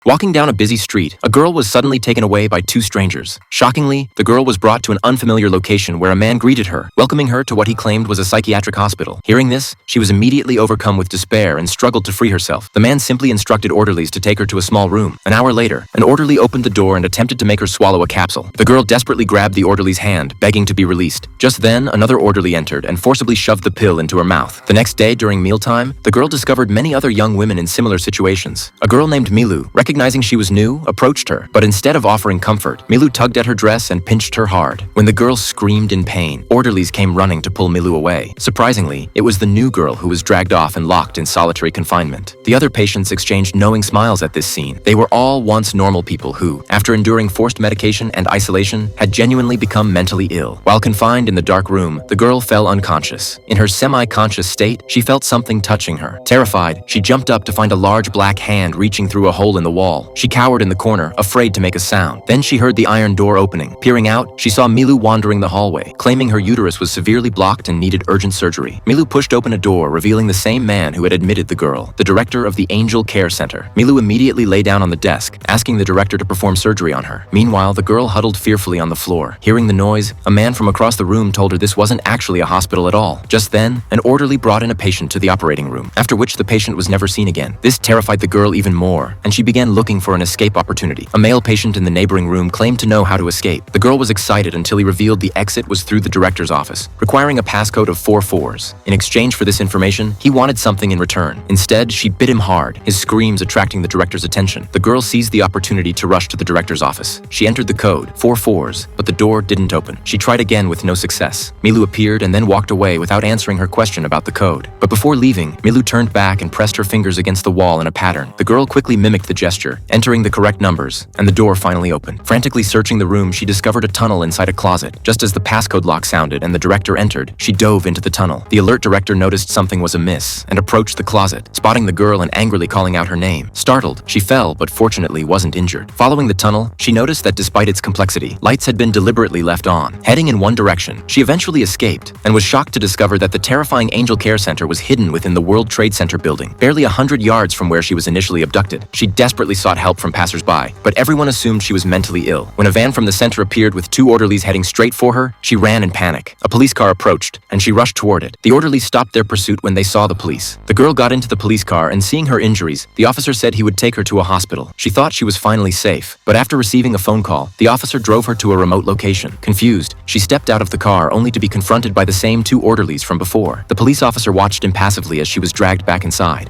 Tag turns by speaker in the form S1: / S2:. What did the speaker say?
S1: Walking down a busy street, a girl was suddenly taken away by two strangers. Shockingly, the girl was brought to an unfamiliar location where a man greeted her, welcoming her to what he claimed was a psychiatric hospital. Hearing this, she was immediately overcome with despair and struggled to free herself. The man simply instructed orderlies to take her to a small room. An hour later, an orderly opened the door and attempted to make her swallow a capsule. The girl desperately grabbed the orderly's hand, begging to be released. Just then, another orderly entered and forcibly shoved the pill into her mouth. The next day, during mealtime, the girl discovered many other young women in similar situations. A girl named Milu, recognizing she was new, approached her, but instead of offering comfort, Milu tugged at her dress and pinched her hard. When the girl screamed in pain, orderlies came running to pull Milu away. Surprisingly, it was the new girl who was dragged off and locked in solitary confinement. The other patients exchanged knowing smiles at this scene. They were all once normal people who, after enduring forced medication and isolation, had genuinely become mentally ill. While confined in the dark room, the girl fell unconscious. In her semi-conscious state, she felt something touching her. Terrified, she jumped up to find a large black hand reaching through a hole in the wall. She cowered in the corner, afraid to make a sound. Then she heard the iron door opening. Peering out, she saw Milu wandering the hallway, claiming her uterus was severely blocked and needed urgent surgery. Milu pushed open a door, revealing the same man who had admitted the girl, the director of the Angel Care Center. Milu immediately lay down on the desk, asking the director to perform surgery on her. Meanwhile, the girl huddled fearfully on the floor. Hearing the noise, a man from across the room told her this wasn't actually a hospital at all. Just then, an orderly brought in a patient to the operating room, after which the patient was never seen again. This terrified the girl even more, and she began looking for an escape opportunity. A male patient in the neighboring room claimed to know how to escape. The girl was excited until he revealed the exit was through the director's office, requiring a passcode of 4 4s. In exchange for this information, he wanted something in return. Instead, she bit him hard, his screams attracting the director's attention. The girl seized the opportunity to rush to the director's office. She entered the code, 4 4s, but the door didn't open. She tried again with no success. Milu appeared and then walked away without answering her question about the code. But before leaving, Milu turned back and pressed her fingers against the wall in a pattern. The girl quickly mimicked the gesture, entering the correct numbers, and the door finally opened. Frantically searching the room, she discovered a tunnel inside a closet. Just as the passcode lock sounded and the director entered, she dove into the tunnel. The alert director noticed something was amiss and approached the closet, spotting the girl and angrily calling out her name. Startled, she fell but fortunately wasn't injured. Following the tunnel, she noticed that despite its complexity, lights had been deliberately left on. Heading in one direction, she eventually escaped and was shocked to discover that the terrifying Angel Care Center was hidden within the World Trade Center building, barely 100 yards from where she was initially abducted. She desperately sought help from passersby, but everyone assumed she was mentally ill. When a van from the center appeared with 2 orderlies heading straight for her, she ran in panic. A police car approached, and she rushed toward it. The orderlies stopped their pursuit when they saw the police. The girl got into the police car, and seeing her injuries, the officer said he would take her to a hospital. She thought she was finally safe, but after receiving a phone call, the officer drove her to a remote location. Confused, she stepped out of the car only to be confronted by the same 2 orderlies from before. The police officer watched impassively as she was dragged back inside.